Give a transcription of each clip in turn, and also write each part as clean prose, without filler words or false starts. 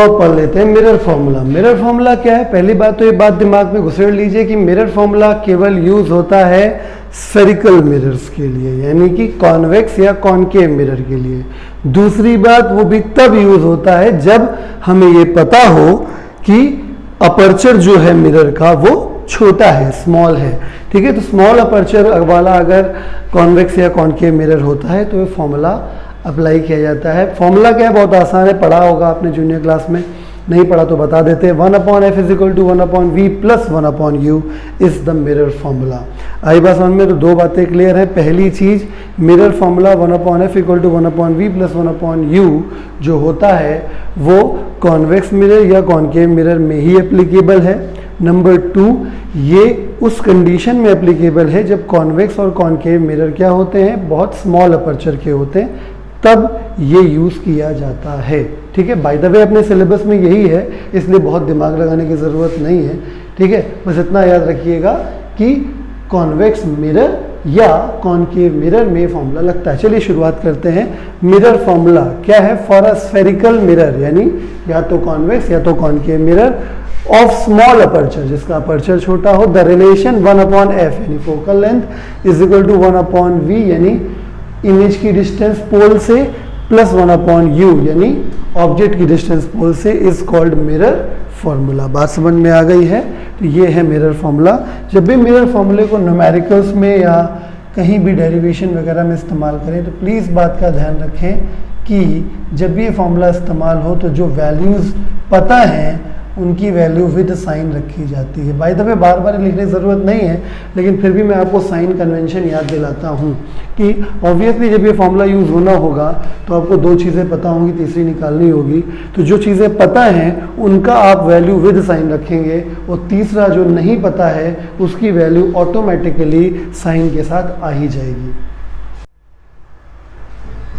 तो अब पढ़ लेते हैं मिरर फॉर्मूला। मिरर फॉर्मूला क्या है? पहली बात तो ये बात दिमाग में घुसेड़ लीजिए कि मिरर फॉर्मूला केवल यूज होता है स्फेरिकल मिरर्स के लिए, यानी कि कॉन्वेक्स या कॉनकेव मिरर के लिए। दूसरी बात, वो भी तब यूज होता है जब हमें ये पता हो कि अपर्चर जो है मिरर का वो छोटा है, स्मॉल है। ठीक है, तो स्मॉल अपर्चर वाला अगर कॉन्वेक्स या कॉनकेव मिरर होता है तो ये फॉर्मूला अप्लाई किया जाता है। फॉर्मूला क्या है? बहुत आसान है, पढ़ा होगा आपने जूनियर क्लास में, नहीं पढ़ा तो बता देते हैं। 1/f = 1/v + 1/u is the mirror formula. आई बात समझ में? तो दो बातें क्लियर है। पहली चीज, mirror formula 1/f = 1/v + 1/u जो होता है वो कॉन्वेक्स मिरर या कॉनकेव मिरर में ही एप्लीकेबल है। नंबर 2, ये उस कंडीशन में एप्लीकेबल है जब कॉन्वेक्स और कॉनकेव मिरर क्या होते हैं? बहुत स्मॉल अपर्चर के होते हैं, तब ये यूज़ किया जाता है। ठीक है, बाय द वे अपने सिलेबस में यही है, इसलिए बहुत दिमाग लगाने की ज़रूरत नहीं है। ठीक है, बस इतना याद रखिएगा कि कॉन्वेक्स मिरर या कॉनकेव मिरर में फॉर्मूला लगता है। चलिए शुरुआत करते हैं। मिरर फॉर्मूला क्या है? फॉर अ स्फेरिकल मिरर, यानी या तो कॉन्वेक्स या तो concave mirror of small aperture, जिसका अपर्चर छोटा हो, द रिलेशन 1/f यानी फोकल लेंथ = 1/v यानी इमेज की डिस्टेंस पोल से प्लस 1/u यानी ऑब्जेक्ट की डिस्टेंस पोल से इज कॉल्ड मिरर फॉर्मूला। बात समझ में आ गई है? तो ये है मिरर फॉर्मूला। जब भी मिरर फॉर्मूले को न्यूमेरिकल्स में या कहीं भी डेरिवेशन वगैरह में इस्तेमाल करें तो प्लीज़ बात का ध्यान रखें कि जब भी ये फॉर्मूला इस्तेमाल हो तो जो वैल्यूज़ पता हैं उनकी वैल्यू विद साइन रखी जाती है। बाय द वे बार बार लिखने की ज़रूरत नहीं है, लेकिन फिर भी मैं आपको साइन कन्वेंशन याद दिलाता हूँ कि ऑब्वियसली जब ये फॉर्मूला यूज़ होना होगा तो आपको दो चीज़ें पता होंगी, तीसरी निकालनी होगी। तो जो चीज़ें पता हैं उनका आप वैल्यू विद साइन रखेंगे और तीसरा जो नहीं पता है उसकी वैल्यू ऑटोमेटिकली साइन के साथ आ ही जाएगी।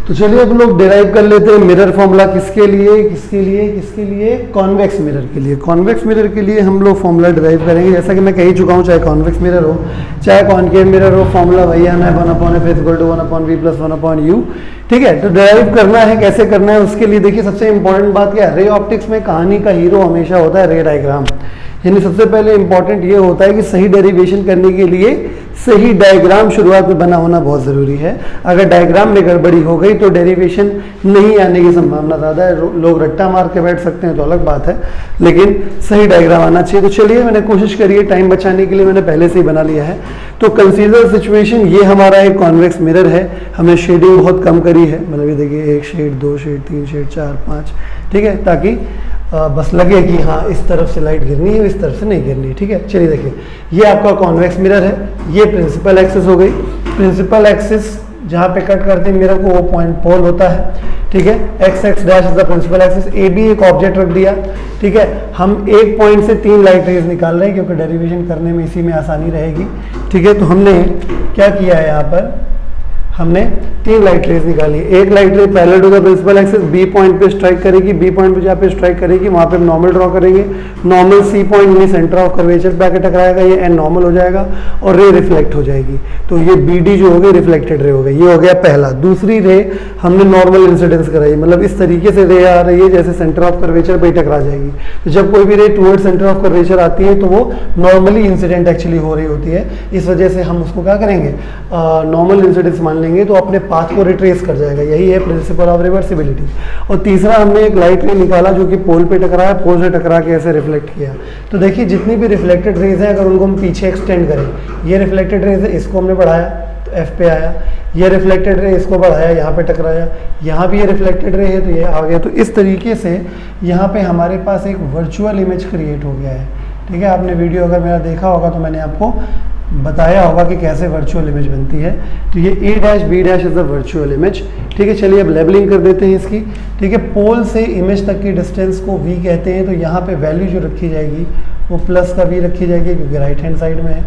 तो चलिए अब लोग डिराइव कर लेते हैं मिरर फॉर्मूला किसके लिए? किसके लिए? किसके लिए? कॉन्वेक्स मिरर के लिए। कॉन्वेक्स मिरर के लिए हम लोग फॉर्मूला डिराइव करेंगे। जैसा कि मैं कह ही चुका हूँ, चाहे कॉन्वेक्स मिरर हो चाहे कॉनकेव मिरर हो, फॉर्मूला वही आना है 1/f = 1/v + 1/u। ठीक है, तो डिराइव करना है, कैसे करना है उसके लिए देखिए सबसे इंपॉर्टेंट बात क्या है? रे ऑप्टिक्स में कहानी का हीरो हमेशा होता है रे डायग्राम। यानी सबसे पहले इंपॉर्टेंट ये होता है कि सही डेरिवेशन करने के लिए सही डायग्राम शुरुआत में बना होना बहुत ज़रूरी है। अगर डायग्राम में गड़बड़ी हो गई तो डेरिवेशन नहीं आने की संभावना ज़्यादा है। लोग रट्टा मार के बैठ सकते हैं तो अलग बात है, लेकिन सही डायग्राम आना चाहिए। तो चलिए मैंने कोशिश करी है, टाइम बचाने के लिए मैंने पहले से ही बना लिया है। तो कंसीडर सिचुएशन, ये हमारा एक कॉन्वेक्स मिरर है, हमने शेडिंग बहुत कम करी है, मतलब ये देखिए 1 शेड 2 शेड 3 शेड 4 5, ठीक है, ताकि बस लगे कि हाँ इस तरफ से लाइट गिरनी है, इस तरफ से नहीं गिरनी। ठीक है, चलिए देखिए ये आपका कॉन्वेक्स मिरर है, ये प्रिंसिपल एक्सिस हो गई। प्रिंसिपल एक्सिस जहाँ पे कट करते हैं मिरर को वो पॉइंट पोल होता है। ठीक है, x x dash is the principal axis. A B एक ऑब्जेक्ट रख दिया। ठीक है, हम एक पॉइंट से 3 लाइट रेज निकाल रहे हैं क्योंकि डेरिवेशन करने में इसी में आसानी रहेगी। ठीक है, तो हमने क्या किया है, यहाँ पर हमने 3 लाइट रेज निकाली। एक light ray parallel to the principal axis B point पे स्ट्राइक करेगी, बी पॉइंट पे जहाँ पे स्ट्राइक करेगी वहाँ पे नॉर्मल ड्रॉ करेंगे। नॉर्मल सी पॉइंट यानी सेंटर ऑफ कर्वेचर पे आके टकराएगा, ये एन नॉर्मल हो जाएगा और रे रिफ्लेक्ट हो जाएगी। तो ये बी डी जो हो गई रिफ्लेक्टेड रे हो गई, ये हो गया पहला। दूसरी रे हमने नॉर्मल इंसिडेंस कराई, मतलब इस तरीके से रे आ रही है जैसे सेंटर ऑफ कर्वेचर पे टकरा जाएगी। तो जब कोई भी रे टूवर्ड सेंटर ऑफ कर्वेचर आती है तो वो नॉर्मली इंसिडेंट एक्चुअली हो रही होती है, इस वजह से हम उसको क्या करेंगे, नॉर्मल इंसिडेंस मान लेंगे, तो अपने पाथ को रिट्रेस कर जाएगा। यही है प्रिंसिपल ऑफ रिवर्सिबिलिटी। और तीसरा हमने एक लाइट रे निकाला जो कि पोल पे टकराया, पोल से टकरा के ऐसे रिफ्लेक्ट किया। तो देखिए जितनी भी रिफ्लेक्टेड रेज है अगर उनको हम पीछे एक्सटेंड करें, ये रिफ्लेक्टेड रेज है, इसको हमने बढ़ाया तो एफ पे आया, ये रिफ्लेक्टेड रे इसको बढ़ाया, यहाँ पे टकराया, यहाँ भी ये रिफ्लेक्टेड रे है तो ये आ गया। तो इस तरीके से यहाँ पे हमारे पास एक वर्चुअल इमेज क्रिएट हो गया है। ठीक है, आपने वीडियो अगर मेरा देखा होगा तो मैंने आपको बताया होगा कि कैसे वर्चुअल इमेज बनती है। तो ये a dash B dash is the virtual image. ठीक है, चलिए अब लेबलिंग कर देते हैं इसकी। ठीक है, पोल से इमेज तक की डिस्टेंस को वी कहते हैं, तो यहाँ पे वैल्यू जो रखी जाएगी वो प्लस का वी रखी जाएगी क्योंकि राइट हैंड साइड में है।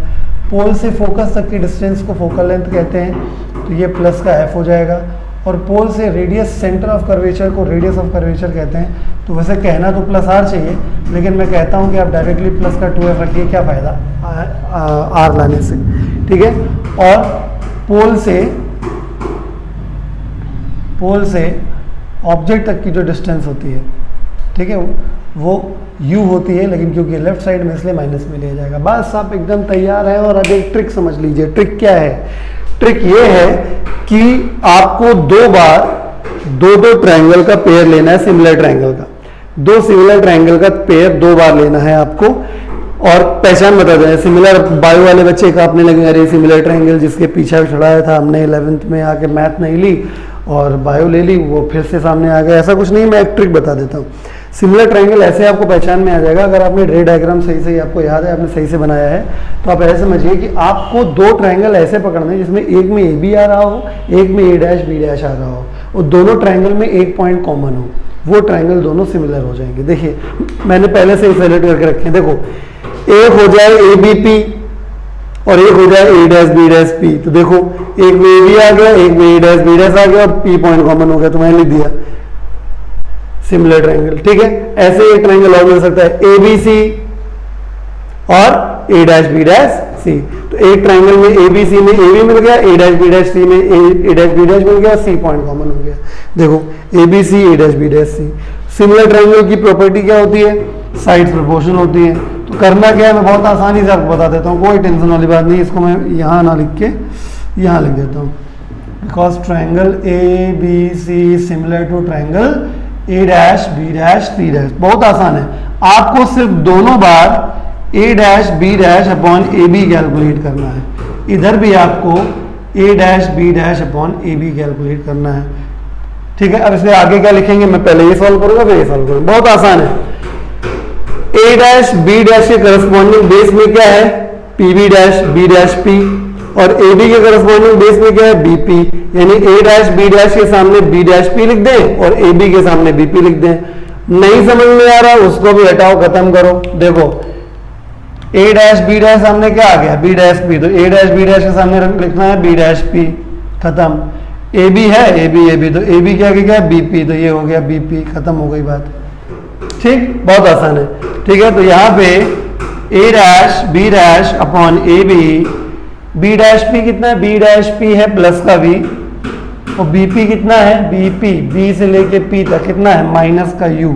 पोल से फोकस तक की डिस्टेंस को फोकल लेंथ कहते हैं, तो ये प्लस का एफ हो जाएगा। और पोल से रेडियस सेंटर ऑफ कर्वेचर को रेडियस ऑफ कर्वेचर कहते हैं। तो वैसे कहना तो प्लस आर चाहिए, लेकिन मैं कहता हूँ कि आप डायरेक्टली प्लस का 2f रखिए, क्या फ़ायदा आर लाने से। ठीक है, और पोल से ऑब्जेक्ट तक की जो डिस्टेंस होती है, ठीक है, वो u होती है, लेकिन क्योंकि लेफ्ट साइड में इसलिए माइनस में लिया जाएगा। बस आप एकदम तैयार हैं। और अब एक ट्रिक समझ लीजिए। ट्रिक क्या है? ट्रिक ये है कि आपको दो बार दो ट्रायंगल का पेयर लेना है, सिमिलर ट्रायंगल का। दो सिमिलर ट्रायंगल का पेयर दो बार लेना है आपको, और पहचान बता दें। सिमिलर बायो वाले बच्चे का आपने लगे, अरे सिमिलर ट्रायंगल जिसके पीछे चढ़ाया था हमने 11th में आके मैथ नहीं ली और बायो ले ली, वो फिर से सामने आ गया। ऐसा कुछ नहीं, मैं एक ट्रिक बता देता हूँ। सिमिलर ट्रायंगल ऐसे आपको पहचान में आ जाएगा, अगर आपने रे डायग्राम सही से आपको याद है, आपने सही से बनाया है, तो आप ऐसे समझिए कि आपको दो ट्रायंगल ऐसे पकड़ने हैं जिसमें एक में ए बी आ रहा हो, एक में ए डैश बी डैश आ रहा हो, और दोनों ट्रायंगल में एक पॉइंट कॉमन हो, वो ट्रायंगल दोनों सिमिलर हो जाएंगे। देखिए मैंने पहले से ही सेलेक्ट करके रखे हैं। देखो एक हो जाए ए बी पी और एक हो जाए ए डैश बी डैश पी। तो देखो एक में ए बी आ गया, एक में ए डैश बी डैश आ गया, और पी पॉइंट कॉमन हो गया, तो मैंने लिख दिया सिमिलर ट्रायंगल। ठीक है, ऐसे एक ट्रायंगल और मिल सकता है ए बी सी और ए डैश बी डैश सी। तो एक ट्रायंगल में ए बी सी में ए बी मिल गया, ए डैश बी डैश सी में ए डैश बी डैश मिल गया, सी पॉइंट कॉमन हो गया। देखो A B C A dash B dash C. Similar triangle की प्रॉपर्टी क्या होती है? साइड्स प्रोपोर्शनल होती है। तो करना क्या है, मैं बहुत आसानी से आपको बता देता हूँ, कोई टेंशन वाली बात नहीं। इसको मैं यहाँ ना लिख के यहाँ लिख देता हूँ। Because triangle a B c similar to triangle a dash B dash c dash. बहुत आसान है, आपको सिर्फ दोनों बार a dash B dash upon a b calculate करना है। इधर भी आपको a dash B dash upon a b calculate करना है। ठीक है, अब इसलिए आगे क्या लिखेंगे, मैं पहले ये सॉल्व करूंगा फिर ये सॉल्व करूंगा। बहुत आसान है। ए डैश बी डैश के करस्पॉन्डिंग बेस में क्या है? P B dash B dash P, और ए बी के करस्पॉन्डिंग बेस में क्या है? B P. यानी ए डैश बी डैश के सामने बी डैश पी लिख दें और ए बी के सामने बी पी लिख दें। नहीं समझ में आ रहा उसको भी हटाओ, खत्म करो। देखो ए डैश बी डैश सामने क्या आ गया? B dash P. तो ए डैश बी डैश के सामने लिखना है बी डैश पी, खत्म। ए बी है ए बी, तो ए बी क्या क्या बी पी, तो ये हो गया बी पी, खत्म हो गई बात। ठीक, बहुत आसान है। ठीक है, तो यहाँ पे a dash B dash upon a b, b dash p कितना है? बी डैश पी है प्लस का वी, और बी पी कितना है? बी पी, बी से लेके पी तक कितना है? माइनस का यू।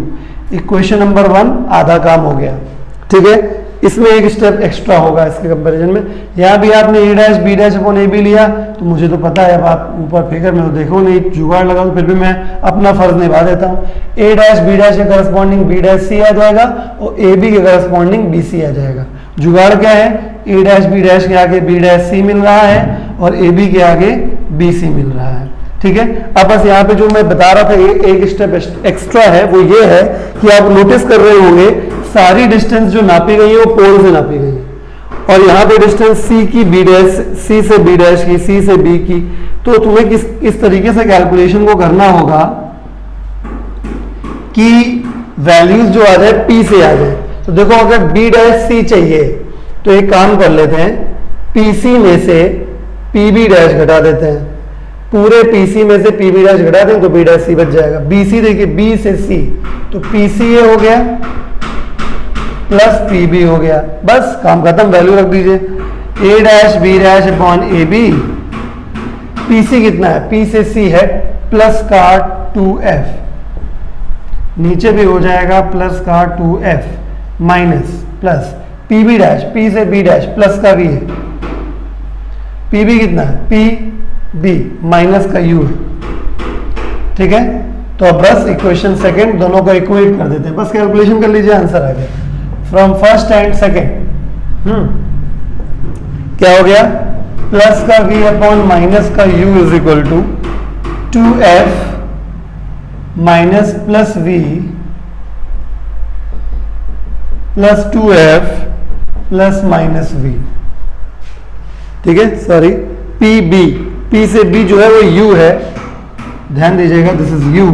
इक्वेशन नंबर 1 आधा काम हो गया। ठीक है, इसमें एक स्टेप एक्स्ट्रा होगा इसके कंपैरिजन में। यहाँ भी आपने a dash B dash upon a b लिया, तो मुझे तो पता है, अब आप ऊपर फिगर में देखो नहीं, जुगाड़ लगाओ, फिर भी मैं अपना फर्ज निभा देता हूँ। ए डैश बी डैश के करस्पॉन्डिंग बी डैश सी आ जाएगा, और ए बी के करस्पॉन्डिंग बी सी आ जाएगा। जुगाड़ क्या है? ए डैश बी डैश के आगे बी डैश सी मिल रहा है, और ए बी के आगे बी सी मिल रहा है। ठीक है, अब बस यहाँ पे जो मैं बता रहा था एक स्टेप एक्स्ट्रा है, वो ये है कि आप नोटिस कर रहे होंगे सारी डिस्टेंस जो नापी गई है वो पोल से नापी गई है, और यहाँ पे डिस्टेंस सी की बी डैश, सी से बी डैश की, सी से बी की। तो तुम्हें किस तरीके से कैलकुलेशन को करना होगा कि वैल्यूज जो आ जाए पी से आ जाए। तो देखो अगर बी डैश सी चाहिए तो एक काम कर लेते हैं, पी सी में से पी बी डैश घटा देते हैं। पूरे पीसी में से पी बी डैश घटा दें तो बी डैश सी बच जाएगा। बी सी देखिए, बी से सी, तो पी सी ये हो गया प्लस पी बी हो गया, बस काम खत्म, वैल्यू रख दीजिए। A dash B dash upon a b, p c कितना है? पी से सी है प्लस का 2f, नीचे भी हो जाएगा प्लस का 2f minus plus P B dash, P से बी डैश प्लस का वी है, पी बी कितना है? पी बी माइनस का यू है। ठीक है, तो अब बस इक्वेशन सेकंड दोनों को इक्वेट कर देते हैं, बस कैलकुलेशन कर लीजिए, आंसर आ गया फ्रॉम फर्स्ट एंड सेकंड। क्या हो गया? प्लस का v अपॉन माइनस का u is equal to 2f minus plus v plus 2f plus minus v। ठीक है, सॉरी पी बी, पी से बी जो है वो u है, ध्यान दीजिएगा, this is u,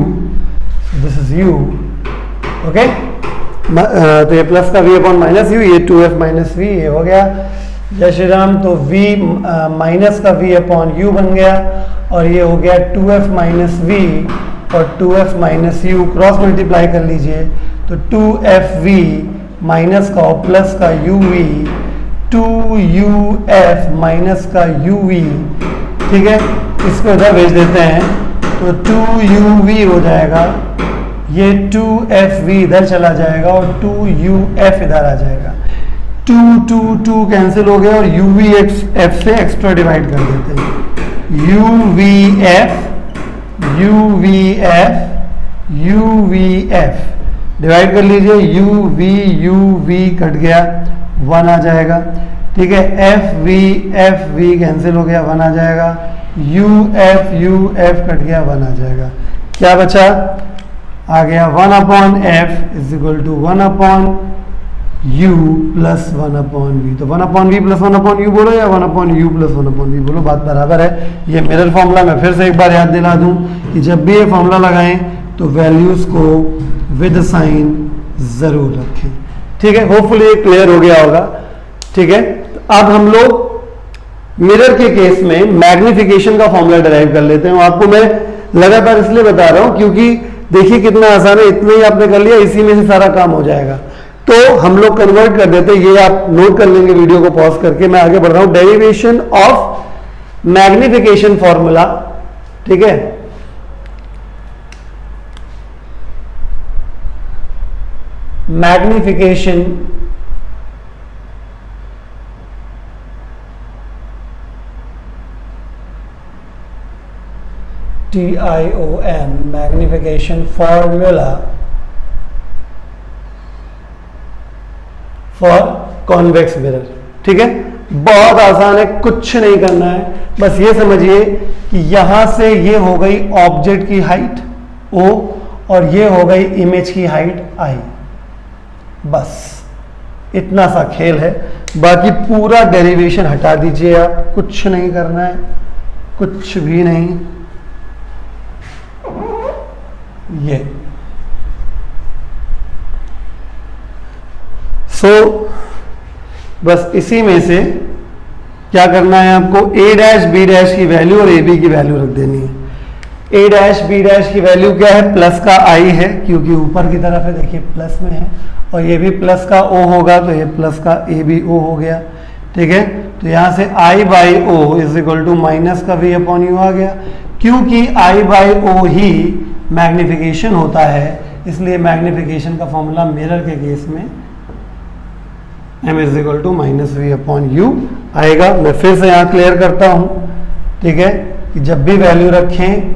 this is u। Okay, तो ये प्लस का v अपॉन माइनस u, ये 2f माइनस v, ये हो गया। जय श्री राम। तो v माइनस का v अपॉन u बन गया, और ये हो गया 2f माइनस v और 2f minus u, cross multiply कर लीजिए, तो 2fv माइनस का और प्लस का uv, 2uf माइनस का uv। ठीक है, इसको इधर भेज देते हैं, तो 2uv हो जाएगा ये 2FV इधर चला जाएगा और 2UF इधर आ जाएगा। 2 कैंसिल हो गया और UVF से एक्स्ट्रा डिवाइड कर देते हैं। UVF डिवाइड कर लीजिए, UV कट गया, 1 आ जाएगा। ठीक है, FV कैंसिल हो गया, 1 आ जाएगा। UF कट गया, 1 आ जाएगा। क्या बचा? आ गया 1/F is equal to 1/U plus 1/V। तो 1/V प्लस 1/U बोलो या 1/U प्लस 1/V बोलो, बात बराबर है। ये मिरर फॉर्मूला मैं फिर से एक बार याद दिला दूं कि जब भी ये फॉर्मूला लगाएं तो वैल्यूज को विद साइन जरूर रखें। ठीक है, होपफुली ये क्लियर हो गया होगा। ठीक है, तो अब हम लोग मिरर के केस में मैग्निफिकेशन का फॉर्मूला डिराइव कर लेते हैं। आपको मैं लगातार इसलिए बता रहा हूं क्योंकि देखिए कितना आसान है, इतना ही आपने कर लिया, इसी में से सारा काम हो जाएगा। तो हम लोग कन्वर्ट कर देते हैं, ये आप नोट कर लेंगे वीडियो को पॉज करके। मैं आगे बढ़ रहा हूं। Derivation of magnification formula. ठीक है, magnification TION magnification formula for convex mirror. ठीक है, बहुत आसान है, कुछ नहीं करना है, बस ये समझिए कि यहां से ये हो गई ऑब्जेक्ट की हाइट O और ये हो गई इमेज की हाइट I। बस इतना सा खेल है, बाकी पूरा डेरिवेशन हटा दीजिए आप, कुछ नहीं करना है, कुछ भी नहीं। ये बस इसी में से क्या करना है आपको, A' B' की वैल्यू और AB की वैल्यू रख देनी है। A' B' की वैल्यू क्या है? प्लस का I है, क्योंकि ऊपर की तरफ है, देखिए प्लस में है, और ये भी प्लस का O होगा, तो ये प्लस का A भी O हो गया। ठीक है, तो यहां से I/O is equal to minus का V/U आ गया। क्योंकि I/O ही मैग्निफिकेशन होता है, इसलिए मैग्निफिकेशन का फॉर्मूला मिरर के केस में M is equal to minus V/U आएगा। मैं फिर से यहाँ क्लियर करता हूँ। ठीक है, कि जब भी वैल्यू रखें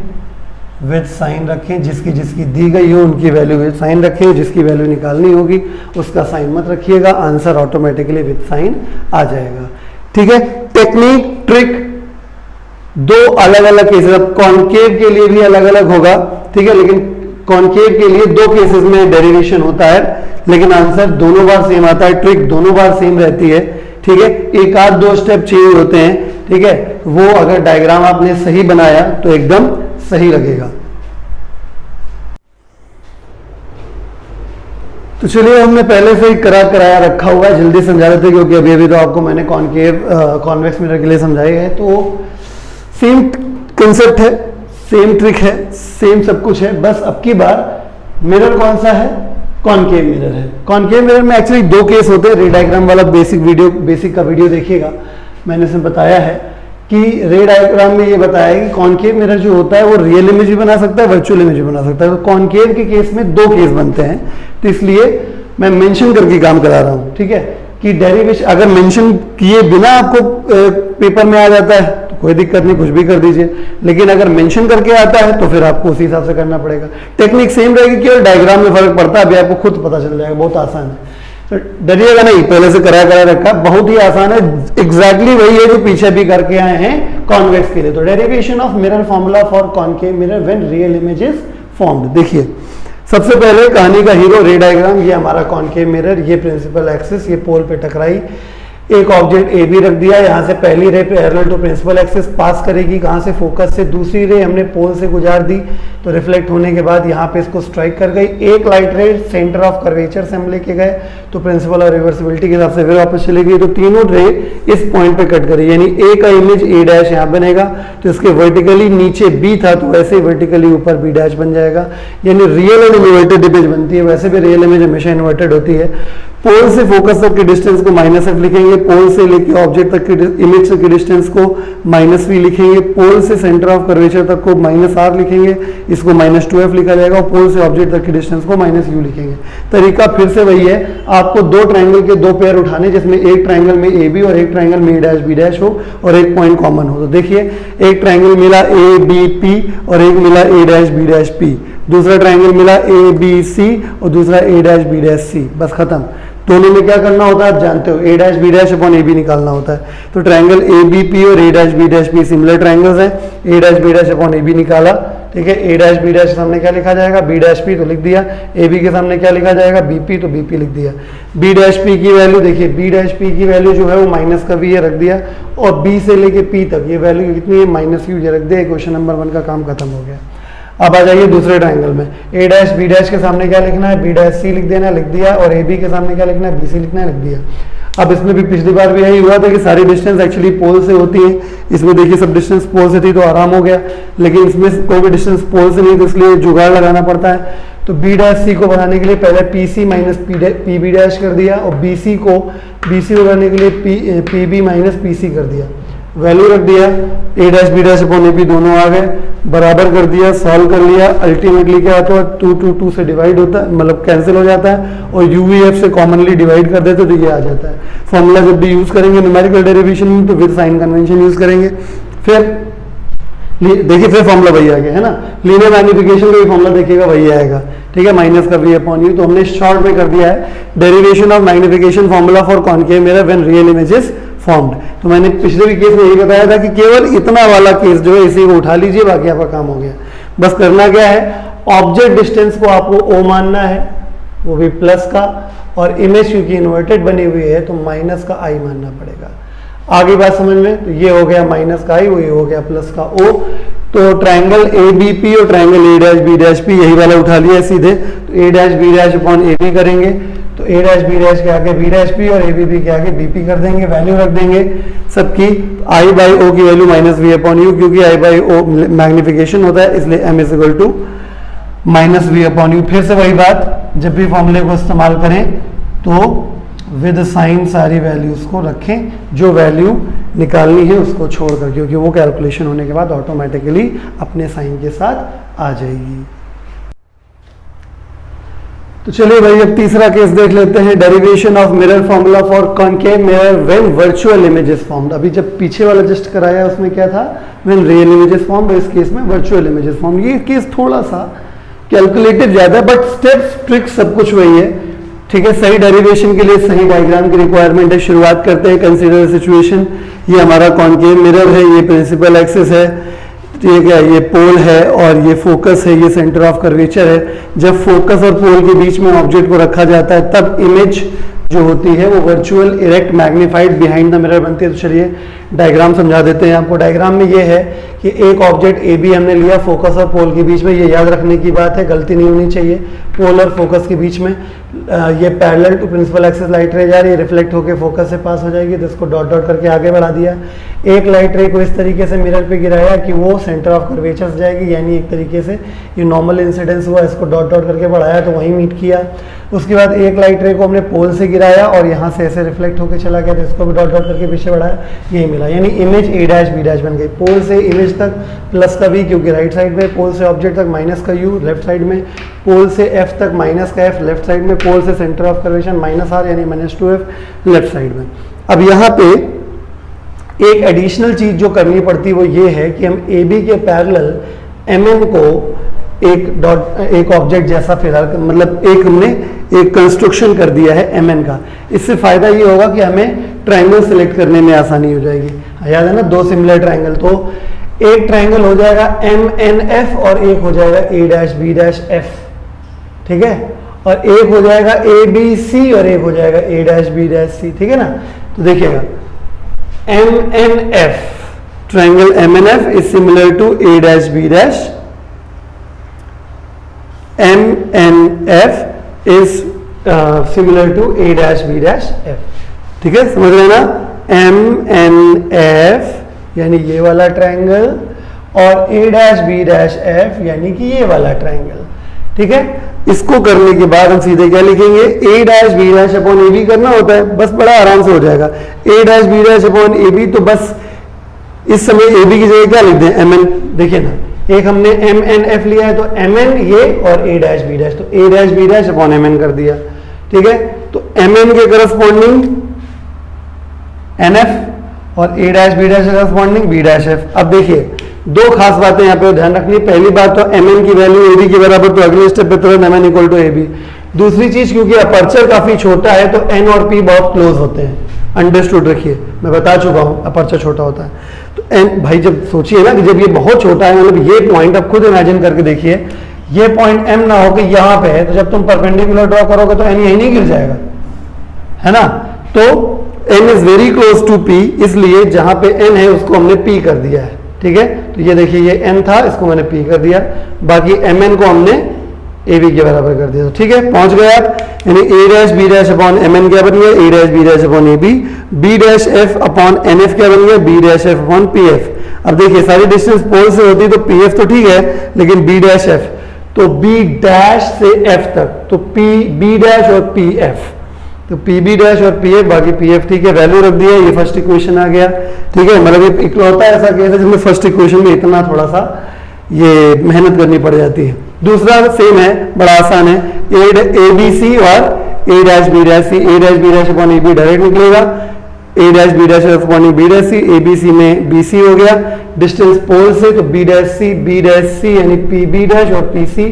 विद साइन रखें, जिसकी जिसकी दी गई हो उनकी वैल्यू विद साइन रखें, जिसकी वैल्यू निकालनी होगी उसका साइन मत रखिएगा, आंसर ऑटोमेटिकली विद साइन आ जाएगा। ठीक है, टेक्निक ट्रिक दो अलग अलग केसेस, अब कॉनकेव के लिए भी अलग अलग होगा। ठीक है, लेकिन कॉनकेव के लिए दो केसेस में डेरिवेशन होता है, लेकिन आंसर दोनों बार सेम आता है, ट्रिक दोनों बार सेम रहती है। ठीक है, एक आध दो स्टेप चेंज होते हैं। ठीक है, वो अगर डायग्राम आपने सही बनाया तो एकदम सही लगेगा। तो चलिए, हमने पहले से ही कराया रखा हुआ है, जल्दी समझा रहे थे क्योंकि अभी तो आपको मैंने कॉनकेव कॉन्वेक्स मिरर के लिए समझाए है। तो सेम कंसेप्ट है, सेम ट्रिक है, सेम सब कुछ है, बस अब की बार मिरर कौन सा है? कॉनकेव मिरर है। कॉनकेव मिरर में एक्चुअली दो केस होते हैं। रे डायग्राम वाला बेसिक का वीडियो देखिएगा, मैंने इसमें बताया है कि रे डायग्राम में ये बताया है कि कॉनकेव मिरर जो होता है वो रियल इमेज भी बना सकता है, वर्चुअल इमेज भी बना सकता है। तो कॉनकेव के केस में दो केस बनते हैं, तो इसलिए मैं मेंशन करके काम करा रहा हूँ। ठीक है, कि डेरिवेशन अगर मेंशन किए बिना आपको पेपर में आ जाता है तो कोई दिक्कत नहीं, कुछ भी कर दीजिए, लेकिन अगर मेंशन करके आता है तो फिर आपको उसी हिसाब से करना पड़ेगा। टेक्निक सेम रहेगी, केवल डायग्राम में फर्क पड़ता है, अभी आपको खुद पता चल जाएगा, बहुत आसान है। तो डरिएगा नहीं, पहले से करा रखा, बहुत ही आसान है, एग्जैक्टली वही है जो पीछे भी करके आए हैं कॉन्वेक्स के लिए। तो derivation of mirror formula for concave mirror when real image is formed. देखिए, सबसे पहले कहानी का हीरो रे डायग्राम, ये हमारा कॉनकेव मिरर, ये प्रिंसिपल एक्सिस, ये पोल पे टकराई, एक ऑब्जेक्ट ए बी रख दिया, यहाँ से पहली ray parallel to principal axis pass करेगी, कहाँ से? फोकस से। दूसरी रे हमने पोल से गुजार दी, तो रिफ्लेक्ट होने के बाद यहाँ पे इसको स्ट्राइक कर गई। एक लाइट रे सेंटर ऑफ कर्वेचर से हम लेके गए, तो प्रिंसिपल और रिवर्सिबिलिटी के हिसाब से फिर वापस चली गई, तो तीनों रे इस पॉइंट पे कट करी, यानी ए का इमेज ए डैश यहाँ बनेगा, तो इसके वर्टिकली नीचे बी था तो वैसे ही वर्टिकली ऊपर बी डैश बन जाएगा, यानी रियल एंड इन्वर्टेड इमेज बनती है। वैसे भी रियल इमेज हमेशा इन्वर्टेड होती है। पोल से फोकस तक के डिस्टेंस को माइनस एफ लिखेंगे, पोल से लेके ऑब्जेक्ट तक के इमेज तक के डिस्टेंस को माइनस वी लिखेंगे, पोल से सेंटर ऑफ कर्वेचर तक को माइनस आर लिखेंगे, इसको माइनस 2f लिखा जाएगा, और पोल से ऑब्जेक्ट तक के डिस्टेंस को माइनस यू लिखेंगे। तरीका फिर से वही है, आपको दो ट्राइंगल के दो पेयर उठाने, जिसमें एक ट्राइंगल में ए बी और एक ट्राइंगल में ए डैश बी डैश हो और एक पॉइंट कॉमन हो। तो देखिए एक ट्राइंगल मिला ए बी पी और एक मिला ए डैश बी डैश पी, दूसरा ट्राइंगल मिला ए बी सी और दूसरा ए डैश बी डैश सी, बस खत्म। दोनों में क्या करना होता है आप जानते हो, a dash B dash upon a b निकालना होता है। तो ट्राइंगल ए बी पी और a dash b similar triangles हैं, a dash B dash upon a b निकाला, ठीक है। ए डैश बी डैश के सामने क्या लिखा जाएगा, बी डैश पी, तो लिख दिया। ए बी के सामने क्या लिखा जाएगा, बी पी, तो बी पी लिख दिया। बी डैश पी की वैल्यू देखिए, बी डैश पी की वैल्यू जो है वो माइनस का वी रख दिया, और बी से लेके पी तक ये वैल्यू कितनी है, माइनस यू ये रख दिया। क्वेश्चन नंबर 1 का काम खत्म हो गया। अब आ जाइए दूसरे ट्राइंगल में, ए डैश बी डैश के सामने क्या लिखना है, बी डैश सी लिख देना, लिख दिया, और ए बी के सामने क्या लिखना है, बी सी लिखना है, लिख दिया। अब इसमें भी पिछली बार भी यही हुआ था कि सारी डिस्टेंस एक्चुअली पोल से होती है, इसमें देखिए सब डिस्टेंस पोल से थी तो आराम हो गया, लेकिन इसमें कोई भी डिस्टेंस पोल से नहीं, तो इसलिए जुगाड़ लगाना पड़ता है। तो बी डैश सी को बनाने के लिए पहले p c minus p B dash कर दिया, और बी सी को बनाने के लिए p B minus p c कर दिया, वैल्यू रख दिया, a dash B dash upon a b दोनों आ गए, बराबर कर दिया, सॉल्व कर लिया। अल्टीमेटली क्या होता है, 2 से डिवाइड होता है, मतलब कैंसिल हो जाता है, और यू वी एफ से कॉमनली डिवाइड कर देते तो ये आ जाता है। फॉर्मूला जब भी यूज करेंगे न्यूमेरिकल डेरिवेशन में तो विद साइन कन्वेंशन यूज करेंगे। फिर देखिए फिर फॉर्मूला वही आ गया है ना, लीनियर मैग्निफिकेशन का भी फॉर्मूला देखिएगा वही आएगा, ठीक है, माइनस का वी अपॉन यू। तो हमने शॉर्ट में कर दिया है derivation of magnification formula for concave mirror when real image is formed. तो मैंने पिछले भी केस में यही बताया था कि केवल इतना वाला केस जो है इसी को उठा लीजिए, बाकी आपका काम हो गया। बस करना क्या है, ऑब्जेक्ट डिस्टेंस को आपको ओ मानना है, वो भी प्लस का, और इमेज क्योंकि इन्वर्टेड बनी हुई है तो माइनस का आई मानना पड़ेगा। आगे बात समझ में, तो ये हो गया माइनस का आई, वो ये हो गया प्लस का ओ। तो ट्राइंगल ए बी पी और triangle a dash B dash p यही वाला उठा लिया सीधे, तो ए dash B dash upon a b करेंगे, तो ए डैश बी डैश के आगे बी डैश पी और ए बी बी के आगे बी पी कर देंगे, वैल्यू रख देंगे सबकी। आई बाई ओ की value minus V upon U, क्योंकि आई बाई ओ मैग्निफिकेशन होता है इसलिए M is equal to minus V upon U. फिर से वही बात, जब भी फॉर्मूले को इस्तेमाल करें तो विद साइन सारी वैल्यूज को रखें, जो वैल्यू निकालनी है उसको छोड़कर, क्योंकि वो कैलकुलेशन होने के बाद ऑटोमेटिकली अपने साइन के साथ आ जाएगी। तो चलिए भाई अब तीसरा केस देख लेते हैं, derivation of mirror formula for concave mirror when virtual image is formed. अभी जब पीछे वाला जस्ट कराया उसमें क्या था, when real image is formed, इस केस में वर्चुअल इमेज इज फॉर्म्ड। ये केस थोड़ा सा कैलकुलेटिव ज्यादा, बट स्टेप्स ट्रिक्स सब कुछ वही है, ठीक है। सही डेरिवेशन के लिए सही डायग्राम की रिक्वायरमेंट है। शुरुआत करते हैं, कंसीडर सिचुएशन, ये हमारा कॉनकेव मिरर है, ये प्रिंसिपल एक्सिस है, ठीक है, ये पोल है और ये फोकस है, ये सेंटर ऑफ कर्वेचर है। जब फोकस और पोल के बीच में ऑब्जेक्ट को रखा जाता है तब इमेज जो होती है वो virtual erect magnified behind the mirror बनती है। तो चलिए डायग्राम समझा देते हैं आपको। डायग्राम में ये है कि एक ऑब्जेक्ट ए बी हमने लिया, फोकस और पोल के बीच में, ये याद रखने की बात है, गलती नहीं होनी चाहिए। पोल और फोकस के बीच में ये parallel to principal axis light ray जा रही है, रिफ्लेक्ट होकर फोकस से पास हो जाएगी, तो इसको डॉट डॉट करके आगे बढ़ा दिया। एक लाइट रे को इस तरीके से मिरर पे गिराया कि वो सेंटर ऑफ कर्वेचर जाएगी, यानी एक तरीके से ये नॉर्मल इंसिडेंस हुआ, इसको डॉट डॉट करके बढ़ाया तो वहीं मीट किया। उसके बाद एक लाइट रे को हमने पोल से गिराया और यहाँ से ऐसे रिफ्लेक्ट होकर चला गया, तो इसको भी डॉट डॉट करके पीछे बढ़ाया, यही मिला, यानी image A dash B dash बन गई। पोल से इमेज तक प्लस का वी क्योंकि राइट साइड में, पोल से ऑब्जेक्ट तक माइनस का यू लेफ्ट साइड में, पोल से एफ तक माइनस का एफ लेफ्ट साइड में, पोल से centre of curvature minus R यानी माइनस 2f लेफ्ट साइड में। अब यहाँ पे एक एडिशनल चीज जो करनी पड़ती है वो ये है कि हम ए बी के पैरेलल एम एन को एक ऑब्जेक्ट जैसा फिलहाल मतलब हमने एक कंस्ट्रक्शन कर दिया है एम एन का। इससे फायदा ये होगा कि हमें ट्राइंगल सिलेक्ट करने में आसानी हो जाएगी। याद है ना, दो सिमिलर ट्राइंगल, तो एक ट्राइंगल हो जाएगा एम एन एफ और एक हो जाएगा ए डैश बी डैश एफ, ठीक है, और एक हो जाएगा ए बी सी और एक हो जाएगा ए डैश बी डैश सी, ठीक है ना। तो देखिएगा M N F, triangle M N F is similar to A dash B dash, M N F is similar to A dash B dash F, ठीक है, समझ रहे ना। एम एन एफ यानी ये वाला ट्राइंगल और a dash B dash F यानी कि ये वाला ट्राइंगल, ठीक है। इसको करने के बाद हम सीधे क्या लिखेंगे, a dash B dash upon a b करना होता है, बस बड़ा आराम से हो जाएगा। ए dash B dash upon a b, तो बस इस समय ए बी की जगह क्या लिख दें, एम एन। देखिए ना, एक हमने एम एन एफ लिया है तो एम एन ये और ए डैश बी डैश, तो ए dash B dash upon m n कर दिया। ठीक है, तो एम एन के करस्पॉन्डिंग एन एफ और ए डैश बी डैश के करस्पॉन्डिंग बी डैश एफ। अब देखिए दो खास बातें यहाँ पे ध्यान रखनी है। पहली बात तो एम एन की वैल्यू ए बी के बराबर, तो अगले स्टेप पे तुरंत M N equal to A B. दूसरी चीज, क्योंकि अपर्चर काफी छोटा है तो एन और पी बहुत क्लोज होते हैं। अंडरस्टूड रखिए, मैं बता चुका हूं अपर्चर छोटा होता है तो एन, भाई जब सोचिए ना कि जब ये बहुत छोटा है, मतलब ये पॉइंट आप खुद इमेजिन करके देखिए, ये पॉइंट एम ना हो कि यहां पे है, तो जब तुम परपेंडिकुलर ड्रॉ करोगे तो एन यही नहीं गिर जाएगा, है ना। तो N is very close to P, इसलिए जहां पे एन है उसको हमने पी कर दिया है। ठीक है, तो ये देखिए ये एन था, इसको मैंने पी कर दिया, बाकी एम एन को हमने ए बी के बराबर कर दिया। तो ठीक है, पहुंच गए आप। यानी ए dash B dash upon m n क्या बन गया, ए dash B dash upon a b. B dash f upon n f क्या बन गया, B dash f upon p f. अब देखिए सारी डिस्टेंस पोल से होती तो पी एफ तो ठीक है, लेकिन बी डैश एफ, तो बी डैश से एफ तक, तो पी बी डैश और पी एफ, तो पी बी डैश और पी एफ, बाकी पी एफ। ठीक है, वैल्यू रख दिया, ये फर्स्ट इक्वेशन आ गया। ठीक है, मतलब ये इकलौता ऐसा केस है जिसमें फर्स्ट इक्वेशन में इतना थोड़ा सा ये मेहनत करनी पड़ जाती है। दूसरा सेम है, बड़ा आसान है, ए बी सी और a dash B dash c. A dash B dash upon a b direct निकलेगा, a dash B dash upon b dash c, a B c में बी सी हो गया डिस्टेंस पोल से, तो बी डैश सी यानी P B dash और P C,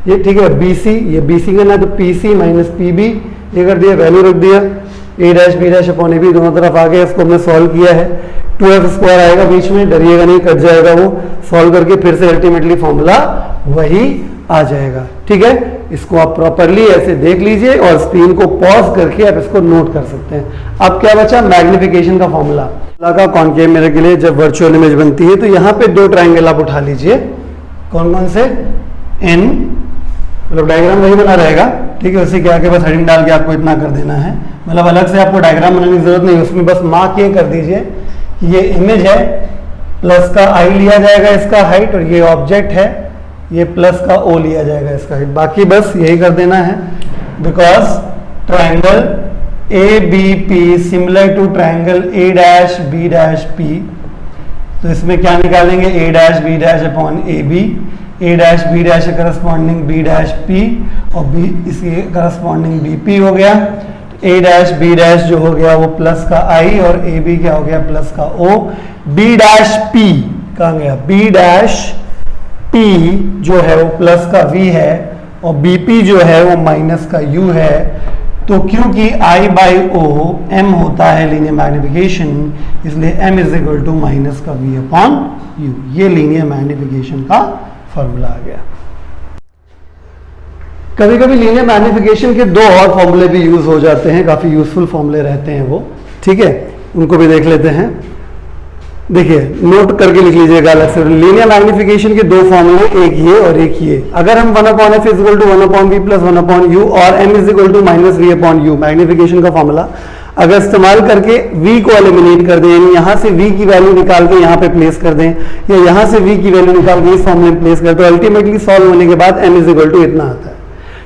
ये ठीक है। बी सी, ये बी सी करना है तो p c minus p b, ये कर दिया, वैल्यू रख दिया। A dash B dash upon a b दोनों तरफ आ गया, इसको हमने सॉल्व किया है। 2f स्क्वायर आएगा बीच में, डरिएगा नहीं, कट जाएगा वो, सॉल्व करके फिर से अल्टीमेटली फॉर्मूला वही आ जाएगा। ठीक है, इसको आप प्रॉपरली ऐसे देख लीजिए और स्क्रीन को पॉज करके आप इसको नोट कर सकते हैं। अब क्या बचा, मैग्निफिकेशन का फॉर्मूला का कॉनकेव मिरर के लिए जब वर्चुअल इमेज बनती है तो यहाँ पे दो ट्राइंगल आप उठा लीजिए। कौन कौन से, एन, मतलब डायग्राम वही बना रहेगा। ठीक है, उसी के आगे बस हेडिंग डाल के आपको इतना कर देना है, मतलब अलग से आपको डायग्राम बनाने की जरूरत नहीं, उसमें बस मार्क ये कर दीजिए कि ये इमेज है, प्लस का आई लिया जाएगा इसका हाइट, और ये ऑब्जेक्ट है, ये प्लस का ओ लिया जाएगा इसका हाइट। बाकी बस यही कर देना है, because triangle a b p similar to triangle a dash B dash P, तो इसमें क्या निकालेंगे, a dash B dash upon a b, a dash B dash corresponding b dash P और बी इसके करस्पॉन्डिंग बी पी हो गया। ए dash B dash जो हो गया वो प्लस का आई और ए बी क्या हो गया, प्लस का ओ। बी डैश पी कहाँ गया, बी डैश पी जो है वो प्लस का वी है और बी पी जो है वो माइनस का यू है। तो क्योंकि I बाई ओ m होता है लीनियर मैग्निफिकेशन, इसलिए m is equal to minus का v अपॉन u, ये लीनियर मैग्निफिकेशन का फॉर्मूला आ गया। कभी कभी लीनियर मैग्निफिकेशन के दो और फॉर्मूले भी यूज हो जाते हैं, काफी यूजफुल फॉर्मूले रहते हैं वो। ठीक है, उनको भी देख लेते हैं। देखिए नोट करके लिख लीजिएगा अलग से, लीनियर मैग्निफिकेशन के दो फॉर्मूले, एक ये और एक ये। अगर हम 1 upon F is equal to 1 upon V plus 1 upon U और m is equal to minus V upon U, magnification का फॉर्मूला अगर इस्तेमाल करके v को एलिमिनेट कर दें, यानी यहां से v की वैल्यू निकाल के यहां पे प्लेस कर दें, या यहां से v की वैल्यू निकाल के इस फॉर्मूले में प्लेस कर दो, अल्टीमेटली सॉल्व होने के बाद m इज इक्वल टू इतना आता है।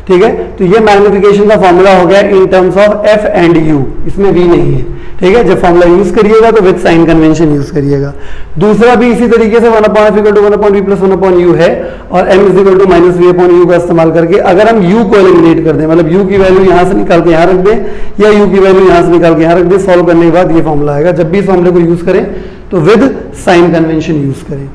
ठीक है, तो ये मैग्निफिकेशन का फॉर्मूला हो गया in terms of f and u, इसमें v नहीं है। ठीक है, जब फॉर्मूला यूज करिएगा तो विद साइन कन्वेंशन यूज करिएगा। दूसरा भी इसी तरीके से 1 upon F equal to 1 upon V plus 1 upon U है और m is equal to minus V upon U का इस्तेमाल करके अगर हम u को एलिमिनेट कर दें, मतलब u की वैल्यू यहां से निकाल के यहां रख दें या u की वैल्यू यहां से निकाल के यहां रख दें, सॉल्व करने के बाद ये फॉर्मूला आएगा। जब भी इस फॉर्मूले को यूज करें तो विद साइन कन्वेंशन यूज करें।